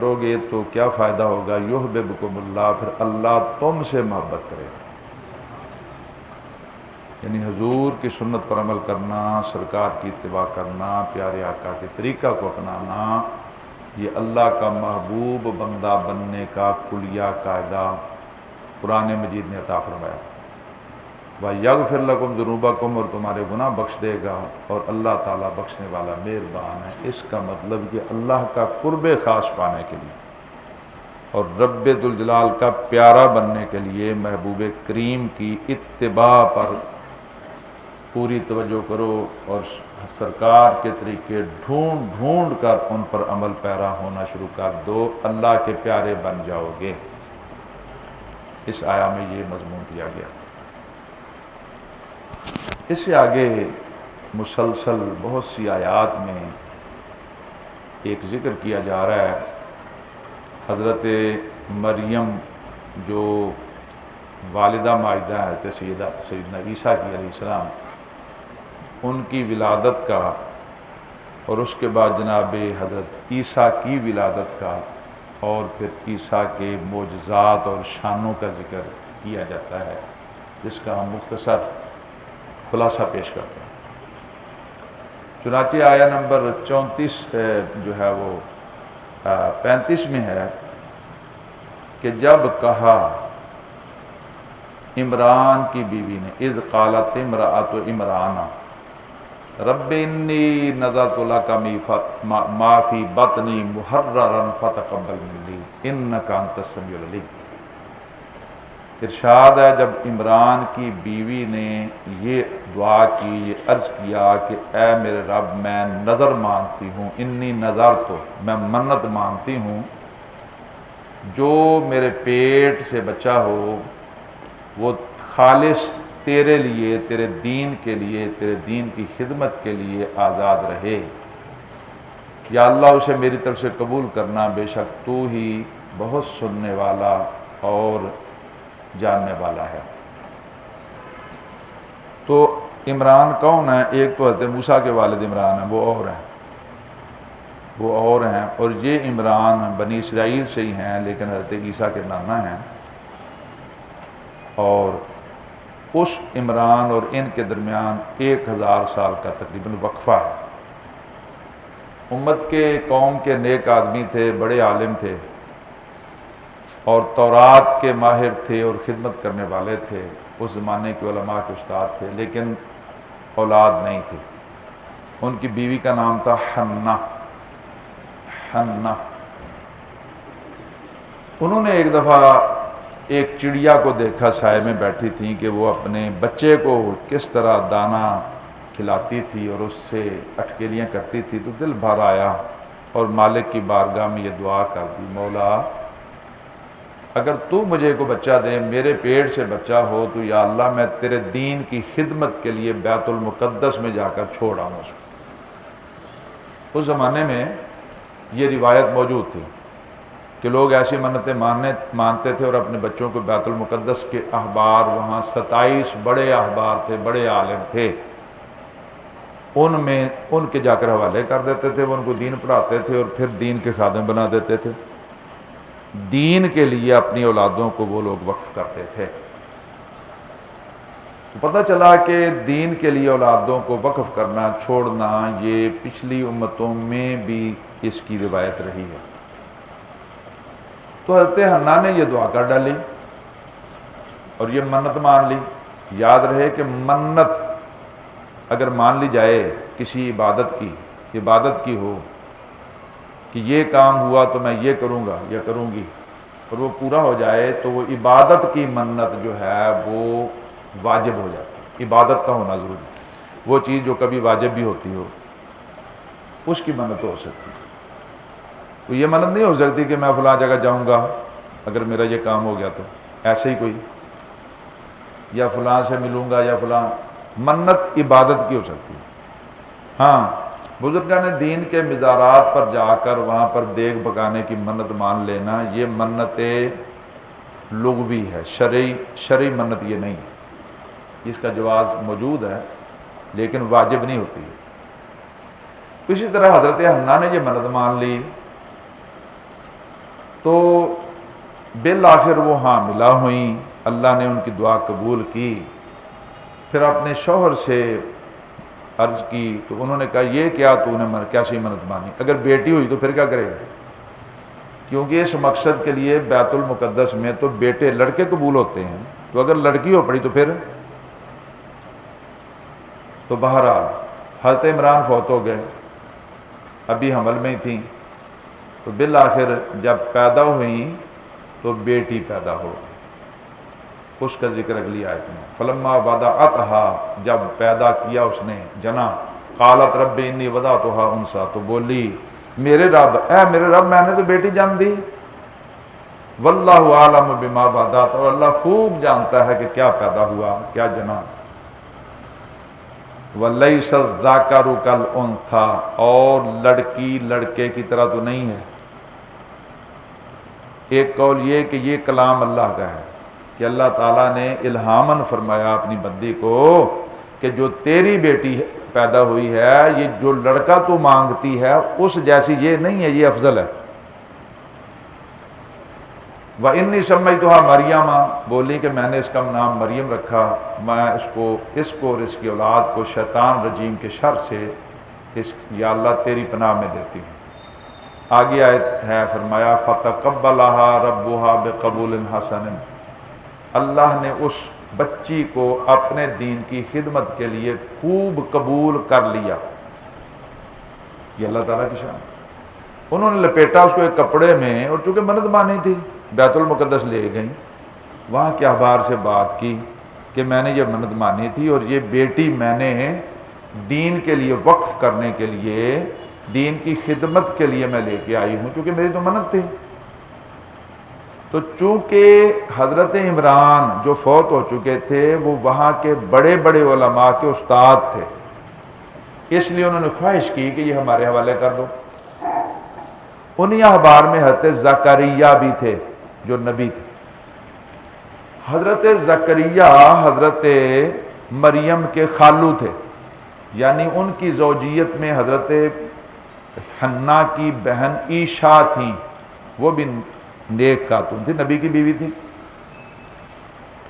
کرو گے تو کیا فائدہ ہوگا؟ یحببکم اللہ، پھر اللہ تم سے محبت کرے گا۔ یعنی حضور کی سنت پر عمل کرنا، سرکار کی اتباع کرنا، پیارے آقا کے طریقہ کو اپنانا، یہ اللہ کا محبوب بندہ بننے کا کلیہ قاعدہ قرآن مجید نے عطا فرمایا۔ وَيَغْفِرْ لَكُمْ ذُنُوبَكُمْ، اور تمہارے گناہ بخش دے گا، اور اللہ تعالیٰ بخشنے والا مہربان ہے۔ اس کا مطلب کہ اللہ کا قرب خاص پانے کے لیے اور رب ذوالجلال کا پیارا بننے کے لیے محبوب کریم کی اتباع پر پوری توجہ کرو، اور سرکار کے طریقے ڈھونڈ ڈھونڈ کر ان پر عمل پیرا ہونا شروع کر دو، اللہ کے پیارے بن جاؤ گے۔ اس آیا میں یہ مضمون دیا گیا۔ اس سے آگے مسلسل بہت سی آیات میں ایک ذکر کیا جا رہا ہے حضرت مریم جو والدہ ماجدہ ہے سیدنا عیسیٰ کی علیہ السلام، ان کی ولادت کا، اور اس کے بعد جناب حضرت عیسیٰ کی ولادت کا، اور پھر عیسیٰ کے معجزات اور شانوں کا ذکر کیا جاتا ہے، جس کا ہم مختصر خلاصہ پیش کرتے ہیں۔ چنانچہ آیا نمبر 34 جو ہے وہ 35 میں ہے کہ جب کہا عمران کی بیوی نے، اذ قالت امرأۃ عمران رب انی نذرت لک ما فی بطنی محررا فتقبل منی انک انت السمیع العلیم۔ ارشاد ہے جب عمران کی بیوی نے یہ دعا کی، یہ عرض کیا کہ اے میرے رب میں نظر مانگتی ہوں، انی نظر تو میں منت مانگتی ہوں، جو میرے پیٹ سے بچہ ہو وہ خالص تیرے لیے، تیرے دین کے لیے، تیرے دین کی خدمت کے لیے آزاد رہے، یا اللہ اسے میری طرف سے قبول کرنا، بے شک تو ہی بہت سننے والا اور جاننے والا ہے۔ تو عمران کون ہے؟ ایک تو حضرت موسیٰ کے والد عمران ہیں، وہ اور ہیں، اور یہ عمران بنی اسرائیل سے ہی ہیں، لیکن حضرت عیسیٰ کے نانا ہیں، اور اس عمران اور ان کے درمیان 1000 سال کا تقریباً وقفہ ہے۔ امت کے قوم کے نیک آدمی تھے، بڑے عالم تھے، اور تورات کے ماہر تھے اور خدمت کرنے والے تھے، اس زمانے کے علماء کے استاد تھے، لیکن اولاد نہیں تھی۔ ان کی بیوی کا نام تھا حنہ۔ انہوں نے ایک دفعہ ایک چڑیا کو دیکھا، سائے میں بیٹھی تھیں، کہ وہ اپنے بچے کو کس طرح دانہ کھلاتی تھی اور اس سے اٹکیلیاں کرتی تھی، تو دل بھر آیا اور مالک کی بارگاہ میں یہ دعا کر دی، مولا اگر تو مجھے کو بچہ دے، میرے پیٹ سے بچہ ہو، تو یا اللہ میں تیرے دین کی خدمت کے لیے بیت المقدس میں جا کر چھوڑ آؤں اس کو۔ اس زمانے میں یہ روایت موجود تھی کہ لوگ ایسی منتیں مانتے تھے اور اپنے بچوں کو بیت المقدس کے احبار، وہاں 27 بڑے احبار تھے، بڑے عالم تھے، ان کے جا کر حوالے کر دیتے تھے، وہ ان کو دین پڑھاتے تھے اور پھر دین کے خادم بنا دیتے تھے۔ دین کے لیے اپنی اولادوں کو وہ لوگ وقف کرتے تھے۔ تو پتہ چلا کہ دین کے لیے اولادوں کو وقف کرنا، چھوڑنا، یہ پچھلی امتوں میں بھی اس کی روایت رہی ہے۔ تو حضرت حنہ نے یہ دعا کر ڈالی اور یہ منت مان لی۔ یاد رہے کہ منت اگر مان لی جائے کسی عبادت کی ہو کہ یہ کام ہوا تو میں یہ کروں گا یا کروں گی، اور وہ پورا ہو جائے، تو وہ عبادت کی منت جو ہے وہ واجب ہو جاتی ہے۔ عبادت کا ہونا ضروری، وہ چیز جو کبھی واجب بھی ہوتی ہو اس کی منت ہو سکتی ہے۔ تو یہ منت نہیں ہو سکتی کہ میں فلاں جگہ جاؤں گا اگر میرا یہ کام ہو گیا تو، ایسے ہی کوئی، یا فلاں سے ملوں گا، یا فلاں، منت عبادت کی ہو سکتی ہے۔ ہاں، بزرگان دین کے مزارات پر جا کر وہاں پر دیگ پکانے کی منت مان لینا، یہ منت لغوی ہے، شرعی منت یہ نہیں ہے۔ اس کا جواز موجود ہے لیکن واجب نہیں ہوتی ہے۔ اسی طرح حضرت حنہ نے یہ منت مان لی تو بالآخر وہ حاملہ ہوئیں، اللہ نے ان کی دعا قبول کی، پھر اپنے شوہر سے عرض کی تو انہوں نے کہا یہ کیا تو نے کیسی منت مانی، اگر بیٹی ہوئی تو پھر کیا کرے گا؟ کیونکہ اس مقصد کے لیے بیت المقدس میں تو بیٹے لڑکے قبول ہوتے ہیں، تو اگر لڑکی ہو پڑی تو پھر تو بہرحال حضرت عمران فوت ہو گئے، ابھی حمل میں ہی تھیں، تو بالآخر جب پیدا ہوئیں تو بیٹی پیدا ہو گئی، اس کا ذکر اگلی آیت میں، فلما وضعتها، جب پیدا کیا اس نے جنا، قالت رب انی وضعتها انثی، تو بولی میرے رب، اے میرے رب میں نے تو بیٹی جان دی، واللہ عالم بما وضعت، اور اللہ خوب جانتا ہے کہ کیا پیدا ہوا، کیا جنا، وَلَيْسَ الذَّكَرُ كَالْأُنثَىٰ، اور لڑکی لڑکے کی طرح تو نہیں ہے۔ ایک قول یہ کہ یہ کلام اللہ کا ہے کہ اللہ تعالیٰ نے الہاماً فرمایا اپنی بندی کو کہ جو تیری بیٹی پیدا ہوئی ہے، یہ جو لڑکا تو مانگتی ہے اس جیسی یہ نہیں ہے، یہ افضل ہے۔ وَإِنِّي سَمَّيْتُهَا مَرْيَمَ، بولی کہ میں نے اس کا نام مریم رکھا، میں اس کو اور اس کی اولاد کو شیطان رجیم کے شر سے یا اللہ تیری پناہ میں دیتی ہوں۔ آگے آیت ہے، فرمایا فَتَقَبَّلَهَا رَبُّهَا بِقَبُولٍ حَسَنٍ، اللہ نے اس بچی کو اپنے دین کی خدمت کے لیے خوب قبول کر لیا، یہ اللہ تعالیٰ کی شان۔ انہوں نے لپیٹا اس کو ایک کپڑے میں، اور چونکہ منت مانی تھی بیت المقدس لے گئیں، وہاں کے احبار سے بات کی کہ میں نے یہ منت مانی تھی اور یہ بیٹی میں نے دین کے لیے وقف کرنے کے لیے، دین کی خدمت کے لیے میں لے کے آئی ہوں، چونکہ میری تو منت تھی۔ تو چونکہ حضرت عمران جو فوت ہو چکے تھے وہ وہاں کے بڑے بڑے علماء کے استاد تھے، اس لیے انہوں نے خواہش کی کہ یہ ہمارے حوالے کر دو۔ انہی احبار میں حضرت زکریا بھی تھے جو نبی تھے۔ حضرت زکریا حضرت مریم کے خالو تھے، یعنی ان کی زوجیت میں حضرت حنا کی بہن عیشا تھیں، وہ بھی نیک خاتون تھی، نبی کی بیوی تھی۔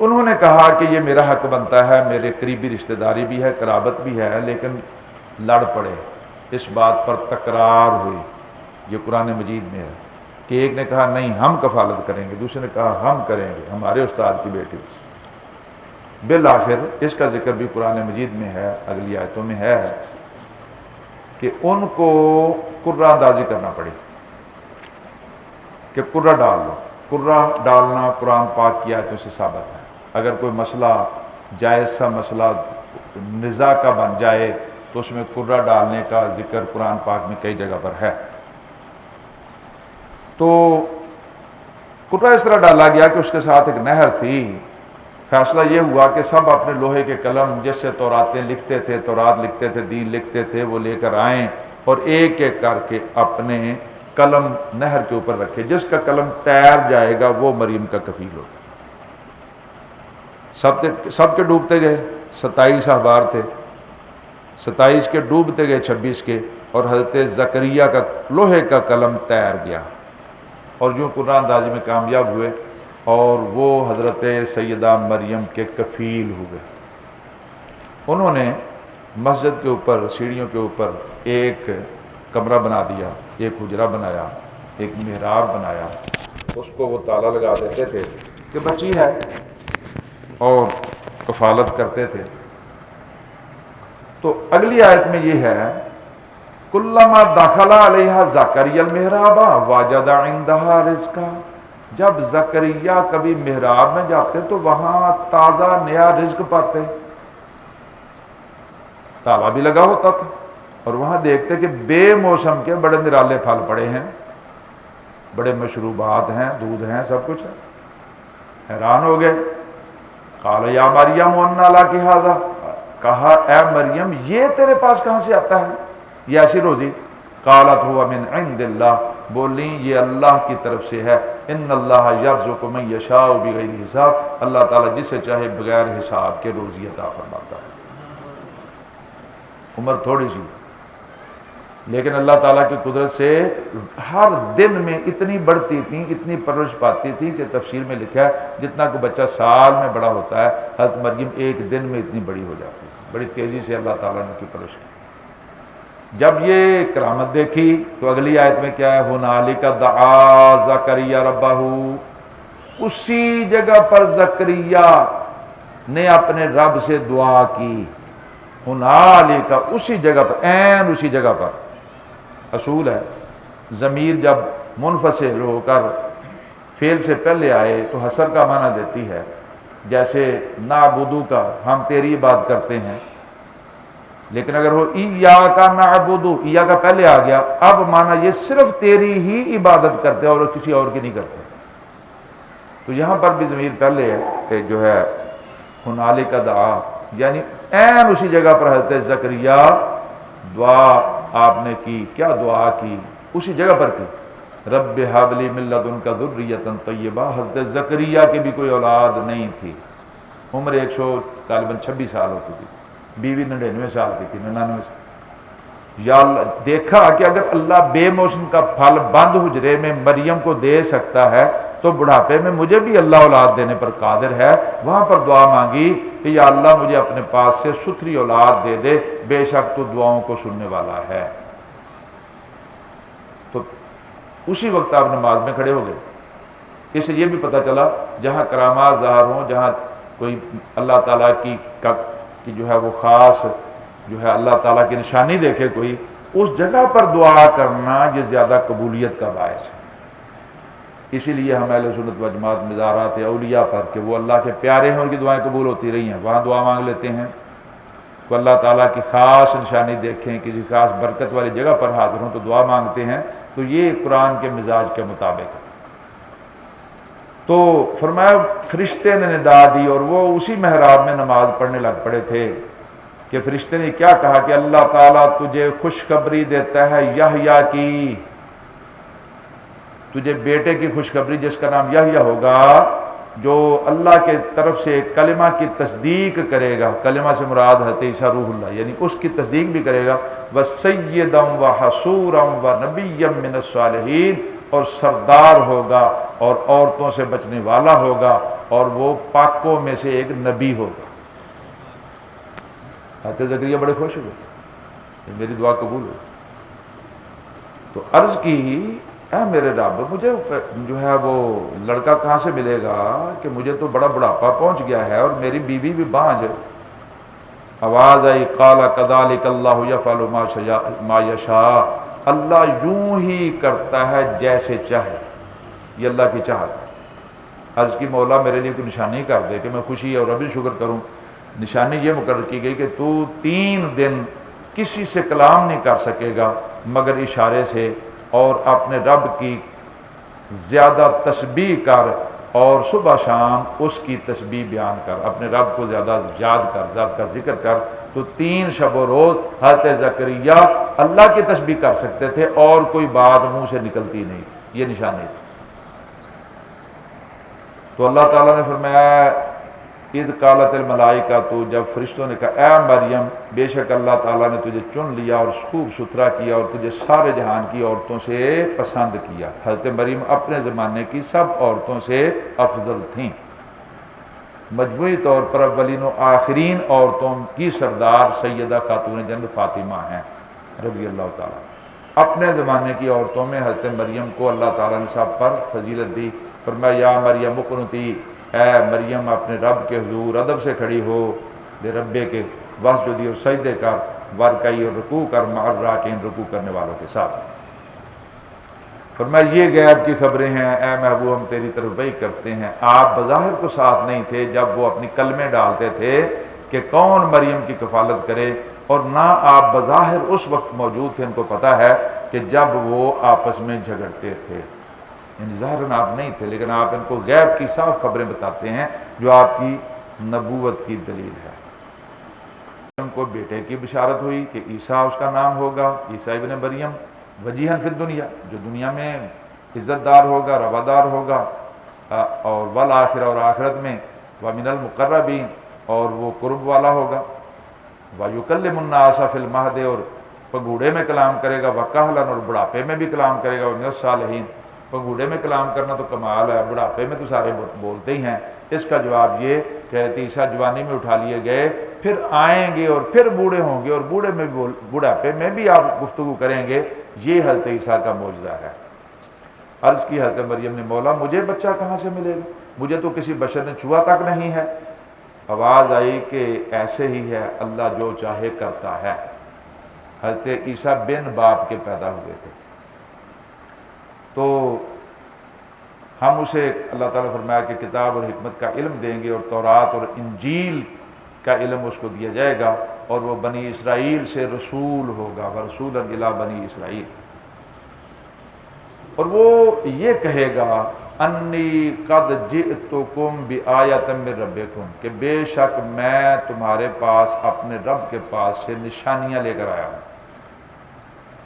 انہوں نے کہا کہ یہ میرا حق بنتا ہے، میرے قریبی رشتہ داری بھی ہے، قرابت بھی ہے، لیکن لڑ پڑے، اس بات پر تکرار ہوئی، یہ قرآن مجید میں ہے کہ ایک نے کہا نہیں ہم کفالت کریں گے، دوسرے نے کہا ہم کریں گے، ہمارے استاد کی بیٹی۔ بالآخر اس کا ذکر بھی قرآن مجید میں ہے، اگلی آیتوں میں ہے کہ ان کو قرہ اندازی کرنا پڑی کہ قرہ ڈال لو۔ قرہ ڈالنا قرآن پاک کی آیتوں سے ثابت ہے، اگر کوئی مسئلہ جائز سا مسئلہ نزاع کا بن جائے تو اس میں قرہ ڈالنے کا ذکر قرآن پاک میں کئی جگہ پر ہے۔ تو قرہ اس طرح ڈالا گیا کہ اس کے ساتھ ایک نہر تھی، فیصلہ یہ ہوا کہ سب اپنے لوہے کے قلم جس سے توراتیں لکھتے تھے، تورات لکھتے تھے، دین لکھتے تھے، وہ لے کر آئیں اور ایک ایک کر کے اپنے قلم نہر کے اوپر رکھے، جس کا قلم تیر جائے گا وہ مریم کا کفیل ہوگا۔ سب کے ڈوبتے گئے، 27 احبار تھے، 27 کے ڈوبتے گئے 26 کے، اور حضرت زکریا کا لوہے کا قلم تیر گیا، اور جو قرآن اندازی میں کامیاب ہوئے اور وہ حضرت سیدہ مریم کے کفیل ہوئے۔ انہوں نے مسجد کے اوپر سیڑھیوں کے اوپر ایک کمرہ بنا دیا، ایک حجرہ بنایا، ایک محراب بنایا، اس کو وہ تالا لگا دیتے تھے کہ بچی ہے، اور کفالت کرتے تھے۔ تو اگلی آیت میں یہ ہے کلما دخل علیہا زکریا المحراب وجد عندها رزقا، جب زکریا کبھی محراب میں جاتے تو وہاں تازہ نیا رزق پاتے، تالا بھی لگا ہوتا تھا، اور وہاں دیکھتے کہ بے موسم کے بڑے نرالے پھل پڑے ہیں، بڑے مشروبات ہیں، دودھ ہیں، سب کچھ ہے۔ حیران ہو گئے، قال یا مریم انا لک ھذا، کہا اے مریم یہ تیرے پاس کہاں سے آتا ہے یہ ایسی روزی؟ قالت هو من عند اللہ، بولی یہ اللہ کی طرف سے ہے، ان اللہ یرزق من یشاء بغیر حساب، اللہ تعالیٰ جسے چاہے بغیر حساب کے روزی عطا فرماتا ہے۔ عمر تھوڑی سی، لیکن اللہ تعالیٰ کی قدرت سے ہر دن میں اتنی بڑھتی تھیں، اتنی پرورش پاتی تھی کہ تفسیر میں لکھا ہے جتنا کوئی بچہ سال میں بڑا ہوتا ہے، حضرت مریم ایک دن میں اتنی بڑی ہو جاتی تھی۔ بڑی تیزی سے اللہ تعالیٰ نے کی پرورش کی۔ جب یہ کرامت دیکھی تو اگلی آیت میں کیا ہے؟ ہنالک دعا زکریا ربہ، اسی جگہ پر زکریا نے اپنے رب سے دعا کی۔ ہنالک، اسی جگہ پر، عین اسی جگہ پر۔ اصول ہے ضمیر جب منفصل ہو کر فعل سے پہلے آئے تو حصر کا معنی دیتی ہے، جیسے نعبدو کا، ہم تیری عبادت کرتے ہیں، لیکن اگر ہو ایاکا نعبدو، ایا کا پہلے آ گیا، اب معنی یہ صرف تیری ہی عبادت کرتے اور کسی اور کی نہیں کرتے۔ تو یہاں پر بھی ضمیر پہلے ہے کہ جو ہے ہنالک دعا، یعنی عین اسی جگہ پر حضرت زکریا دعا آپ نے کی۔ کیا دعا کی؟ اسی جگہ پر کی، رب ہب لی من لدنک ذریۃ طیبہ۔ حضرت زکریا کی بھی کوئی اولاد نہیں تھی، عمر 126 سال ہوتی تھی، بیوی 99 سال کی تھی، 99 سال۔ یا اللہ، دیکھا کہ اگر اللہ بے موسم کا پھل بند حجرے میں مریم کو دے سکتا ہے تو بڑھاپے میں مجھے بھی اللہ اولاد دینے پر قادر ہے۔ وہاں پر دعا مانگی کہ یا اللہ مجھے اپنے پاس سے ستھری اولاد دے دے، بے شک تو دعاؤں کو سننے والا ہے۔ تو اسی وقت آپ نماز میں کھڑے ہو گئے۔ اس سے یہ بھی پتہ چلا جہاں کرامات ظاہر ہوں، جہاں کوئی اللہ تعالیٰ کی جو ہے وہ خاص جو ہے اللہ تعالیٰ کی نشانی دیکھے کوئی، اس جگہ پر دعا کرنا یہ زیادہ قبولیت کا باعث ہے۔ اسی لیے ہم اہل سنت و جماعت مزارات اولیاء پر کہ وہ اللہ کے پیارے ہیں، ان کی دعائیں قبول ہوتی رہی ہیں، وہاں دعا مانگ لیتے ہیں۔ تو اللہ تعالیٰ کی خاص نشانی دیکھیں، کسی خاص برکت والی جگہ پر حاضر ہوں تو دعا مانگتے ہیں، تو یہ قرآن کے مزاج کے مطابق ہے۔ تو فرمایا فرشتے نے ندا دی، اور وہ اسی محراب میں نماز پڑھنے لگ پڑے تھے کہ فرشتے نے کیا کہا کہ اللہ تعالیٰ تجھے خوشخبری دیتا ہے یحییٰ کی، تجھے بیٹے کی خوشخبری جس کا نام یحییٰ ہوگا، جو اللہ کے طرف سے کلمہ کی تصدیق کرے گا۔ کلمہ سے مراد حضرت عیسیٰ روح اللہ، یعنی اس کی تصدیق بھی کرے گا۔ وَسَيِّدًا وَحَصُورًا وَنَبِيًّا مِّنَ الصَّالِحِينَ، اور سردار ہوگا اور عورتوں سے بچنے والا ہوگا، اور وہ پاکوں میں سے ایک نبی ہوگا۔ حضرت زکریا بڑے خوش ہوئے کہ میری دعا قبول ہو۔ تو عرض کی اے میرے رب، مجھے جو ہے وہ لڑکا کہاں سے ملے گا کہ مجھے تو بڑا بڑھاپا پہنچ گیا ہے اور میری بیوی بھی بانجھ۔ آواز آئی قال کذالک اللہ یفعل ما یشاء، اللہ یوں ہی کرتا ہے جیسے چاہے، یہ اللہ کی چاہت ہے۔ عرض کی مولا میرے لیے کوئی نشانی کر دے کہ میں خوشی اور رب شکر کروں۔ نشانی یہ مقرر کی گئی کہ تو 3 دن کسی سے کلام نہیں کر سکے گا مگر اشارے سے، اور اپنے رب کی زیادہ تسبیح کر، اور صبح شام اس کی تسبیح بیان کر، اپنے رب کو زیادہ یاد کر، رب کا ذکر کر۔ تو 3 شب و روز حضرت زکریا اللہ کی تسبیح کر سکتے تھے اور کوئی بات منہ سے نکلتی نہیں تھی، یہ نشانی تھی۔ تو اللہ تعالیٰ نے فرمایا اذ قالت الملائکہ، تو جب فرشتوں نے کہا اے مریم بے شک اللہ تعالیٰ نے تجھے چن لیا اور خوب ستھرا کیا اور تجھے سارے جہان کی عورتوں سے پسند کیا۔ حضرت مریم اپنے زمانے کی سب عورتوں سے افضل تھیں، مجموعی طور پر اولین و آخرین عورتوں کی سردار سیدہ خاتون جنت فاطمہ ہیں رضی اللہ تعالیٰ۔ اپنے زمانے کی عورتوں میں حضرت مریم کو اللہ تعالیٰ نے سب پر فضیلت دی۔ فرمایا یا مریم اقنتی، اے مریم اپنے رب کے حضور ادب سے کھڑی ہو، دے ربے کے واسجدی اور سجدے کر، ورکعی اور رکوع کر، مع الراکعین رکوع کرنے والوں کے ساتھ۔ فرمایا یہ غیب کی خبریں ہیں اے محبوب، ہم تیری طرف وحی کرتے ہیں۔ آپ بظاہر کو ساتھ نہیں تھے جب وہ اپنی کلمے ڈالتے تھے کہ کون مریم کی کفالت کرے، اور نہ آپ بظاہر اس وقت موجود تھے، ان کو پتہ ہے کہ جب وہ آپس میں جھگڑتے تھے، یعنی ظاہراً آپ نہیں تھے، لیکن آپ ان کو غیب کی صاف خبریں بتاتے ہیں جو آپ کی نبوت کی دلیل ہے۔ ان کو بیٹے کی بشارت ہوئی کہ عیسیٰ اس کا نام ہوگا، عیسیٰ ابن مریم، وجیہاً فی الدنیا، جو دنیا میں عزت دار ہوگا، روادار ہوگا، اور والآخرہ، اور آخرت میں ومن المقربین، اور وہ قرب والا ہوگا، ویکلم الناس فی المہد، اور پنگوڑے میں کلام کرے گا، وکہلن، اور بڑھاپے میں بھی کلام کرے گا، ومن الصالحین۔ پنگوڑے میں کلام کرنا تو کمال ہے، بڑھاپے میں تو سارے بولتے ہی ہیں۔ اس کا جواب یہ کہ حضرت عیسیٰ جوانی میں اٹھا لیے گئے، پھر آئیں گے اور پھر بوڑھے ہوں گے، اور بڑھاپے میں بھی آپ گفتگو کریں گے۔ یہ حضرت عیسیٰ کا معجزہ ہے۔ عرض کی حضرت مریم نے، مولا مجھے بچہ کہاں سے ملے گا، مجھے تو کسی بشر نے چھوا تک نہیں ہے۔ آواز آئی کہ ایسے ہی ہے، اللہ جو چاہے کرتا ہے۔ حضرت عیسیٰ بن باپ کے پیدا ہوئے تھے، تو ہم اسے اللہ تعالیٰ فرمایا کہ کتاب اور حکمت کا علم دیں گے، اور تورات اور انجیل کا علم اس کو دیا جائے گا، اور وہ بنی اسرائیل سے رسول ہوگا، ورسولا الی بنی اسرائیل۔ اور وہ یہ کہے گا، انی قد جئتکم بآیۃ من ربکم، کہ بے شک میں تمہارے پاس اپنے رب کے پاس سے نشانیاں لے کر آیا ہوں۔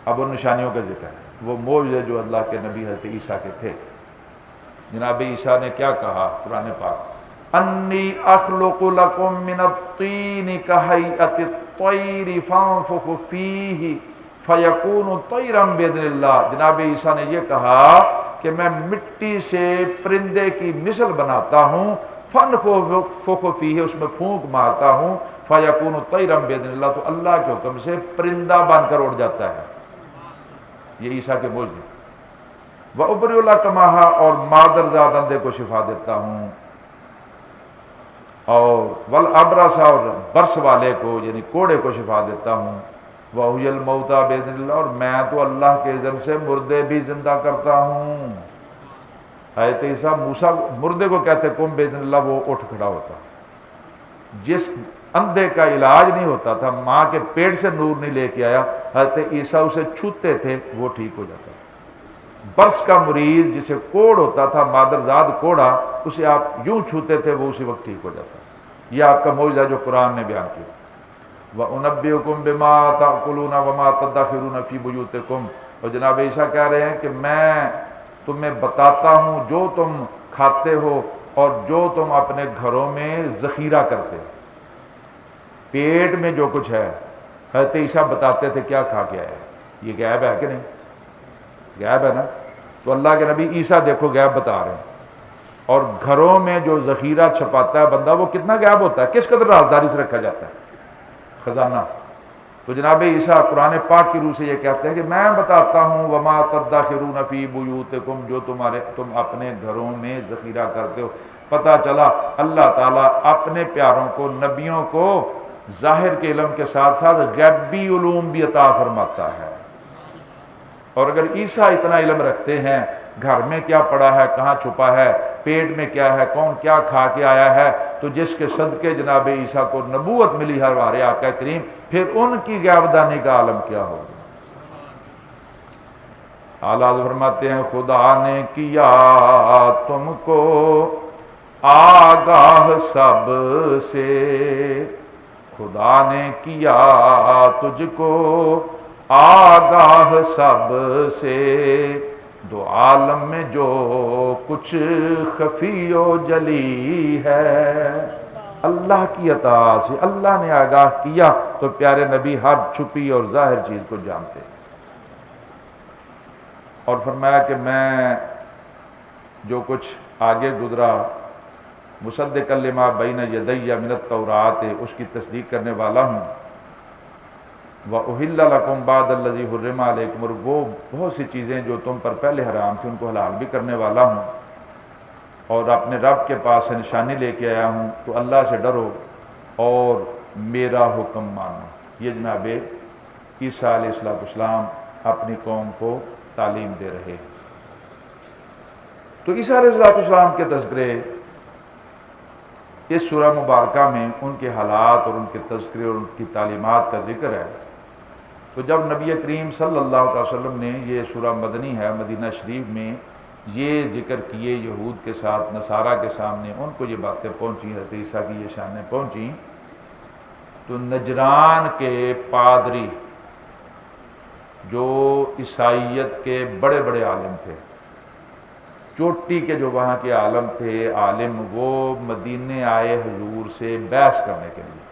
اب ان نشانیوں کا ذکر ہے، وہ معجزے جو اللہ کے نبی حضرت عیسیٰ کے تھے۔ جناب عیسیٰ نے کیا کہا قرآن پاک، انی اخلق لکم من الطین کہیئۃ الطیر فانفخ فیہ فیکون طیرا باذن اللہ۔ جناب عیسیٰ نے یہ کہا کہ میں مٹی سے پرندے کی مثل بناتا ہوں، فانفخ فیہ، اس میں پھونک مارتا ہوں، فیکون طیرا باذن اللہ، تو اللہ کے حکم سے پرندہ بن کر اڑ جاتا ہے۔ یہ عیسیٰ کے معجزے۔ وَأُبْرِئُ الْأَكْمَحَ، اور مادر زاد اندھے کو شفا دیتا ہوں، اور والابرص، اور برس والے کو یعنی کوڑے کو شفا دیتا ہوں، وَأُحْيِي الْمَوْتَىٰ بِإِذْنِ اللَّهِ، اور میں تو اللہ کے اذن سے مردے بھی زندہ کرتا ہوں۔ حضرت عیسیٰ موسیٰ مردے کو کہتے قم بِإِذْنِ اللَّهِ، وہ اٹھ کھڑا ہوتا۔ جس اندھے کا علاج نہیں ہوتا تھا، ماں کے پیٹ سے نور نہیں لے کے آیا، حضرت عیسیٰ اسے چھوتے تھے وہ ٹھیک ہو جاتا۔ برس کا مریض جسے کوڑ ہوتا تھا، مادرزاد کوڑا، اسے آپ یوں چھوتے تھے وہ اسی وقت ٹھیک ہو جاتا۔ یہ آپ کا معجزہ جو قرآن نے بیان کیا۔ وَأُنَبِّئُكُم بِمَا تَأْكُلُونَ وَمَا تَدَّخِرُونَ فِي بُيُوتِكُم، اور جناب عیسیٰ کہہ رہے ہیں کہ میں تمہیں بتاتا ہوں جو تم کھاتے ہو اور جو تم اپنے گھروں میں ذخیرہ کرتے ہو۔ پیٹ میں جو کچھ ہے، حضرت عیسیٰ بتاتے تھے کیا کھا کے آئے۔ یہ غیب ہے کہ نہیں؟ غیب ہے نا؟ تو اللہ کے نبی عیسیٰ دیکھو غیب بتا رہے ہیں۔ اور گھروں میں جو ذخیرہ چھپاتا ہے بندہ، وہ کتنا غیب ہوتا ہے، کس قدر رازداری سے رکھا جاتا ہے خزانہ۔ تو جناب عیسیٰ قرآن پاک کی روح سے یہ کہتے ہیں کہ میں بتاتا ہوں وما تدخرون فی بیوتکم، جو تم اپنے گھروں میں ذخیرہ کرتے ہو۔ پتہ چلا اللہ تعالیٰ اپنے پیاروں کو، نبیوں کو، ظاہر کے علم کے ساتھ ساتھ غیبی علوم بھی عطا فرماتا ہے۔ اور اگر عیسیٰ اتنا علم رکھتے ہیں، گھر میں کیا پڑا ہے، کہاں چھپا ہے، پیٹ میں کیا ہے، کون کیا کھا کے آیا ہے، تو جس کے صدقے جناب عیسیٰ کو نبوت ملی ہے ہمارے آقا کریم، پھر ان کی غیب دانی کا عالم کیا ہوگا۔ اعلیٰ فرماتے ہیں خدا نے کیا تم کو آگاہ سب سے، خدا نے کیا تجھ کو آگاہ سب سے، دو عالم میں جو کچھ خفی و جلی ہے، اللہ کی عطا سے اللہ نے آگاہ کیا، تو پیارے نبی ہر چھپی اور ظاہر چیز کو جانتے۔ اور فرمایا کہ میں جو کچھ آگے گزرا مصدقا لما بین یدی من التوراۃ، اس کی تصدیق کرنے والا ہوں، وَأُحِلَّ لَكُمْ بَعْدَ الَّذِي حُرِّمَ عَلَيْكُمْ، اور وہ بہت سی چیزیں جو تم پر پہلے حرام تھی ان کو حلال بھی کرنے والا ہوں، اور اپنے رب کے پاس سے نشانی لے کے آیا ہوں، تو اللہ سے ڈرو اور میرا حکم مانو۔ یہ جناب عیسیٰ علیہ السلام اپنی قوم کو تعلیم دے رہے۔ تو عیسیٰ علیہ السلام کے تذکرے اس سورہ مبارکہ میں ان کے حالات اور ان کے تذکرے اور ان کی تعلیمات کا ذکر ہے۔ تو جب نبی کریم صلی اللہ علیہ وسلم نے، یہ سورہ مدنی ہے، مدینہ شریف میں یہ ذکر کیے، یہود کے ساتھ نصارہ کے سامنے ان کو یہ باتیں پہنچیں، حضرت عیسیٰ کی یہ شانیں پہنچیں، تو نجران کے پادری جو عیسائیت کے بڑے بڑے عالم تھے، چوٹی کے جو وہاں کے عالم تھے، عالم، وہ مدینے آئے حضور سے بحث کرنے کے لیے۔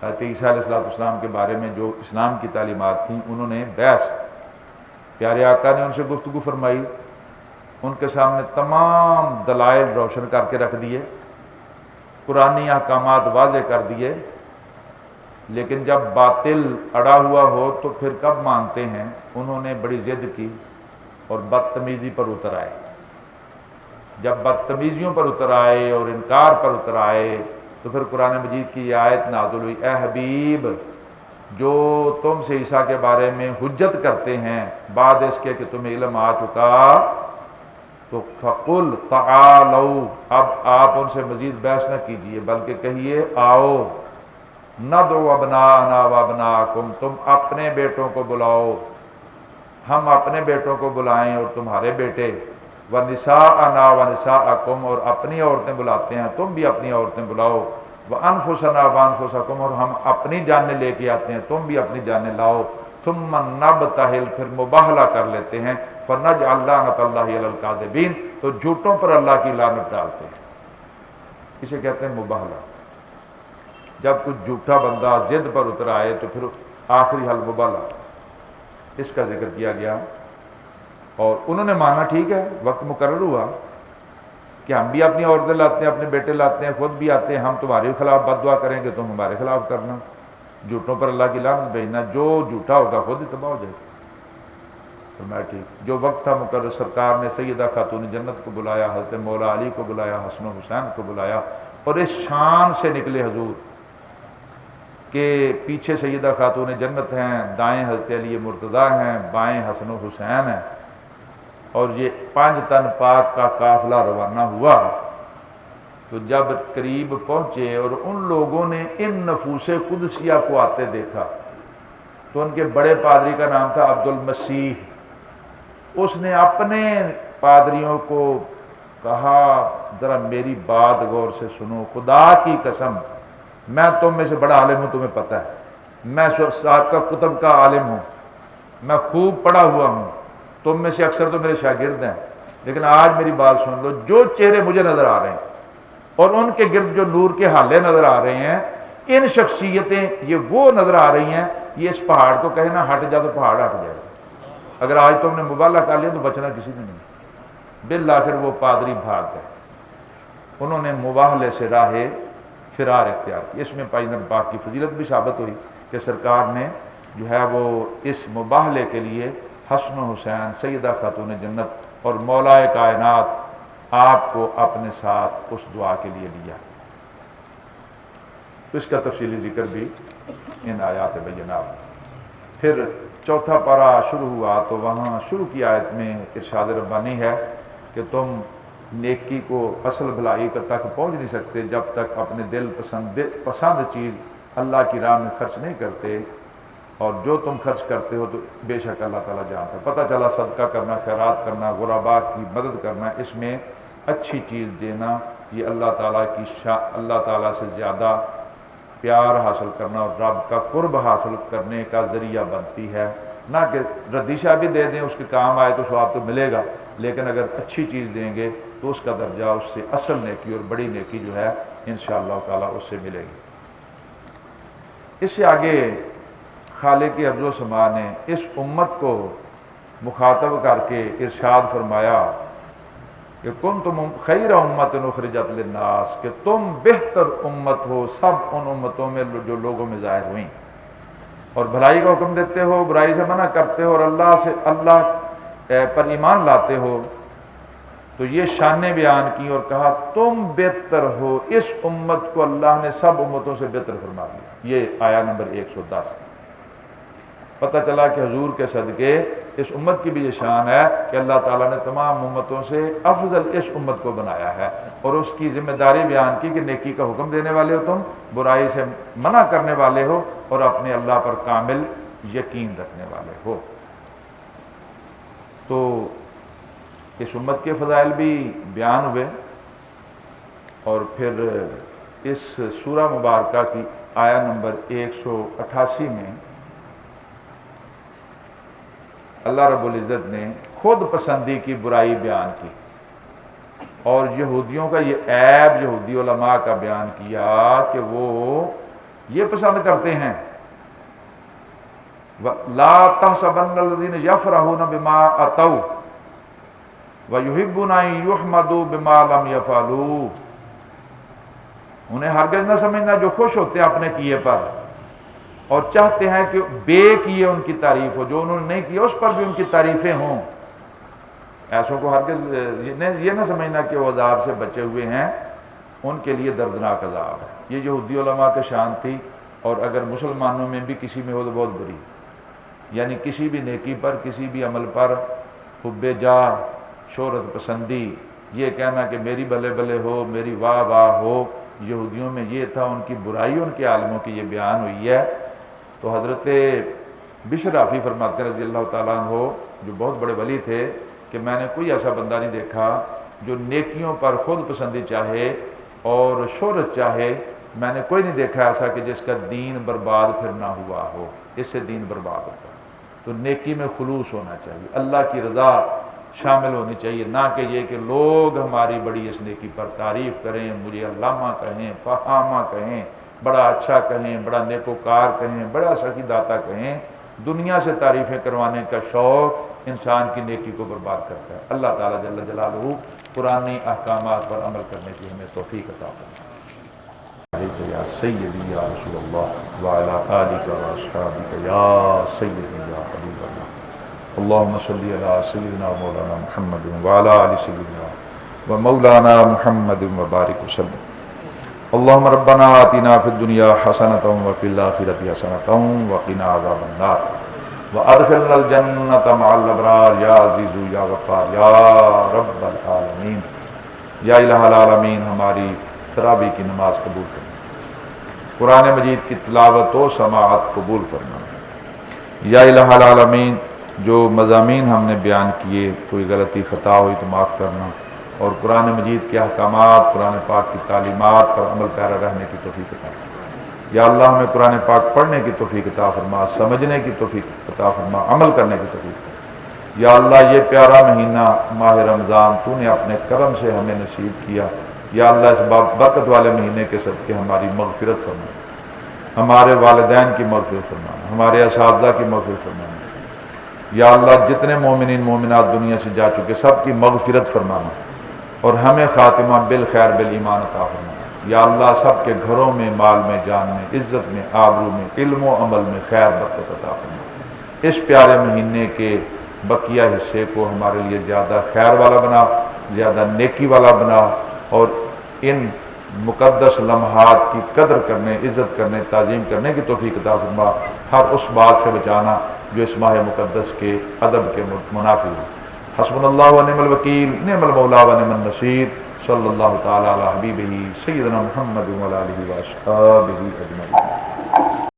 حضرت عیسیٰ علیہ السلام کے بارے میں جو اسلام کی تعلیمات تھیں، انہوں نے بحث، پیارے آقا نے ان سے گفتگو فرمائی، ان کے سامنے تمام دلائل روشن کر کے رکھ دیے، قرآنی احکامات واضح کر دیے، لیکن جب باطل اڑا ہوا ہو تو پھر کب مانتے ہیں؟ انہوں نے بڑی ضد کی اور بدتمیزی پر اتر آئے۔ جب بدتمیزیوں پر اتر آئے اور انکار پر اتر آئے تو پھر قرآن مجید کی یہ آیت نازل ہوئی، اے حبیب، جو تم سے عیسیٰ کے بارے میں حجت کرتے ہیں بعد اس کے کہ تمہیں علم آ چکا، تو فَقُلْ تَعَالَوْا، اب آپ ان سے مزید بحث نہ کیجئے بلکہ کہیے آؤ، نَدْعُ أَبْنَاءَنَا وَأَبْنَاءَكُمْ، تم اپنے بیٹوں کو بلاؤ، ہم اپنے بیٹوں کو بلائیں اور تمہارے بیٹے، وَنِسَاءَنَا وَنِسَاءَكُمْ، اور اپنی عورتیں بلاتے ہیں تم بھی اپنی عورتیں بلاؤ، وَأَنفُسَنَا وَأَنفُسَكُمْ، اور ہم اپنی جانیں لے کے آتے ہیں تم بھی اپنی جانیں لاؤ، ثُمَّ نَبْتَهِلْ، پھر مباہلہ کر لیتے ہیں، فَنَجْعَلْ لَعْنَتَ اللَّهِ عَلَى الْكَاذِبِينَ، تو جھوٹوں پر اللہ کی لعنت ڈالتے ہیں، اسے کہتے ہیں مباہلہ۔ جب کچھ جھوٹا بندہ ضد پر اتر آئے تو پھر آخری حل مباہلہ، اس کا ذکر کیا گیا، اور انہوں نے مانا ٹھیک ہے، وقت مقرر ہوا کہ ہم بھی اپنی عورتیں لاتے ہیں، اپنے بیٹے لاتے ہیں، خود بھی آتے ہیں، ہم تمہارے خلاف بد دعا کریں گے تم ہمارے خلاف کرنا، جھوٹوں پر اللہ کی لعنت بھیجنا، جو جھوٹا ہوگا خود ہی تباہ ہو جائے گا۔ فرمایا ٹھیک۔ جو وقت تھا مقرر، سرکار نے سیدہ خاتون جنت کو بلایا، حضرت مولا علی کو بلایا، حسن و حسین کو بلایا، اور اس شان سے نکلے حضور کہ پیچھے سیدہ خاتون جنت ہیں، دائیں حضرت علی مرتضیٰ ہیں، بائیں حسن و حسین ہیں، اور یہ 5 تن پاک کا قافلہ روانہ ہوا۔ تو جب قریب پہنچے اور ان لوگوں نے ان نفوس قدسیہ کو آتے دیکھا تو ان کے بڑے پادری کا نام تھا عبد المسیح، اس نے اپنے پادریوں کو کہا ذرا میری بات غور سے سنو، خدا کی قسم میں تم میں سے بڑا عالم ہوں، تمہیں پتہ ہے، میں صاحب کا کتب کا عالم ہوں، میں خوب پڑھا ہوا ہوں، تم میں سے اکثر تو میرے شاگرد ہیں، لیکن آج میری بات سن لو، جو چہرے مجھے نظر آ رہے ہیں اور ان کے گرد جو نور کے حالے نظر آ رہے ہیں، ان شخصیتیں یہ وہ نظر آ رہی ہیں، یہ اس پہاڑ کو کہے نا ہٹ جا تو پہاڑ ہٹ جائے گا، اگر آج تم نے مبالغہ کر لیا تو بچنا کسی نے نہیں۔ بالآخر وہ پادری بھاگ گئے، انہوں نے مباہلے سے راہ فرار اختیار کی۔ اس میں پائی نبی پاک کی فضیلت بھی ثابت ہوئی کہ سرکار نے جو ہے وہ اس مباہلے کے لیے حسن و حسین، سیدہ خاتون جنت اور مولا کائنات آپ کو اپنے ساتھ اس دعا کے لیے لیا۔ تو اس کا تفصیلی ذکر بھی ان آیات بینات۔ پھر چوتھا پارہ شروع ہوا تو وہاں شروع کی آیت میں ارشاد ربانی ہے کہ تم نیکی کو، اصل بھلائی تک پہنچ نہیں سکتے جب تک اپنے دل پسند چیز اللہ کی راہ میں خرچ نہیں کرتے، اور جو تم خرچ کرتے ہو تو بے شک اللہ تعالیٰ جانتا ہے۔ پتہ چلا صدقہ کرنا، خیرات کرنا، غرباء کی مدد کرنا، اس میں اچھی چیز دینا، یہ اللہ تعالیٰ کی اللہ تعالیٰ سے زیادہ پیار حاصل کرنا اور رب کا قرب حاصل کرنے کا ذریعہ بنتی ہے، نہ کہ ردیشہ بھی دے دیں اس کے کام آئے تو ثواب تو ملے گا، لیکن اگر اچھی چیز دیں گے تو اس کا درجہ اس سے اصل نیکی اور بڑی نیکی جو ہے انشاءاللہ تعالیٰ اس سے ملے گی۔ اس سے آگے خالق ارض و سما نے اس امت کو مخاطب کر کے ارشاد فرمایا کہ کنتم خیر امت اخرجت للناس، کہ تم بہتر امت ہو سب ان امتوں میں جو لوگوں میں ظاہر ہوئیں، اور بھلائی کا حکم دیتے ہو، برائی سے منع کرتے ہو، اور اللہ پر ایمان لاتے ہو۔ تو یہ شانیں بیان کی اور کہا تم بہتر ہو، اس امت کو اللہ نے سب امتوں سے بہتر فرما دیا۔ یہ آیا نمبر 110۔ پتہ چلا کہ حضور کے صدقے اس امت کی بھی یہ شان ہے کہ اللہ تعالیٰ نے تمام امتوں سے افضل اس امت کو بنایا ہے، اور اس کی ذمہ داری بیان کی کہ نیکی کا حکم دینے والے ہو تم، برائی سے منع کرنے والے ہو، اور اپنے اللہ پر کامل یقین رکھنے والے ہو۔ تو اس امت کے فضائل بھی بیان ہوئے، اور پھر اس سورہ مبارکہ کی آیا نمبر 188 میں اللہ رب العزت نے خود پسندی کی برائی بیان کی، اور یہودیوں کا یہ عیب یہودی علماء کا بیان کیا کہ وہ یہ پسند کرتے ہیں. لا تحسبن الذین یفرحون بما اتوا ویحبون ان یحمدوا بما لم یفعلوا. انہیں ہرگز نہ سمجھنا جو خوش ہوتے ہیں اپنے کیے پر اور چاہتے ہیں کہ بے کیے ان کی تعریف ہو، جو انہوں نے نہیں کیا اس پر بھی ان کی تعریفیں ہوں. ایسوں کو ہرگز یہ نہ سمجھنا کہ وہ عذاب سے بچے ہوئے ہیں، ان کے لیے دردناک عذاب ہے. یہ یہودی علماء کی شان تھی، اور اگر مسلمانوں میں بھی کسی میں ہو تو بہت بری، یعنی کسی بھی نیکی پر، کسی بھی عمل پر حب جاہ، شہرت پسندی، یہ کہنا کہ میری بلے بلے ہو، میری واہ واہ ہو. یہودیوں میں یہ تھا، ان کی برائی ان کے عالموں کی یہ بیان ہوئی ہے. تو حضرت بشر حافی فرماتے ہیں رضی اللہ تعالیٰ عنہ، جو بہت بڑے ولی تھے، کہ میں نے کوئی ایسا بندہ نہیں دیکھا جو نیکیوں پر خود پسندی چاہے اور شہرت چاہے. میں نے کوئی نہیں دیکھا ایسا کہ جس کا دین برباد پھر نہ ہوا ہو. اس سے دین برباد ہوتا ہے. تو نیکی میں خلوص ہونا چاہیے، اللہ کی رضا شامل ہونی چاہیے، نہ کہ یہ کہ لوگ ہماری بڑی اس نیکی پر تعریف کریں، مجھے علامہ کہیں، فہامہ کہیں، بڑا اچھا کہیں، بڑا نیکوکار کہیں، بڑا سخی داتا کہیں. دنیا سے تعریفیں کروانے کا شوق انسان کی نیکی کو برباد کرتا ہے. اللہ تعالیٰ جل جلالہ قرآنی احکامات پر عمل کرنے کی ہمیں توفیق عطا فرمائے. یا سیدی یا رسول اللہ وعلی آلک و اصحابک یا سیدی یا حبیب اللہ. اللہم صلی علی سیدنا مولانا محمد وعلی آل سیدنا و مولانا محمد وبارک وسلم. اللہم ربنا آتنا فی الدنیا حسنۃ وفی الآخرۃ حسنۃ وقنا عذاب النار وادخلنا الجنۃ مع الابرار یا عزیز یا غفار یا رب العالمین. یا الہ العالمین ہماری تراویح کی نماز قبول فرما، قرآن مجید کی تلاوت و سماعت قبول فرما. یا الہ العالمین جو مضامین ہم نے بیان کیے، کوئی غلطی خطا ہوئی تو معاف کرنا، اور قرآن مجید کے احکامات، قرآن پاک کی تعلیمات پر عمل پیرا رہنے کی توفیق عطا فرما. یا اللہ ہمیں قرآن پاک پڑھنے کی توفیق عطا فرما، سمجھنے کی توفیق عطا فرما، عمل کرنے کی توفیق عطا فرما. یا اللہ یہ پیارا مہینہ ماہ رمضان تو نے اپنے کرم سے ہمیں نصیب کیا. یا اللہ اس برکت والے مہینے کے صدقے ہماری مغفرت فرما، ہمارے والدین کی مغفرت فرما، ہمارے اساتذہ کی مغفرت فرما. یا اللہ جتنے مومنین مومنات دنیا سے جا چکے سب کی مغفرت فرمانا، اور ہمیں خاتمہ بالخیر بالایمان عطا فرمانا. یا اللہ سب کے گھروں میں، مال میں، جان میں، عزت میں، آبرو میں، علم و عمل میں خیر برکت عطا فرما. اس پیارے مہینے کے بقیہ حصے کو ہمارے لیے زیادہ خیر والا بنا، زیادہ نیکی والا بنا، اور ان مقدس لمحات کی قدر کرنے، عزت کرنے، تعظیم کرنے کی توفیق عطا فرما. ہر اس بات سے بچانا جو اس ماہ مقدس کے ادب کے منافی ہو. حسبنا اللہ و نعم الوکیل، نعم المولا و نعم النصیر. صلی اللہ تعالی علی حبیبہ سیدنا محمد و علی آلہ و اصحابہ اجمعین.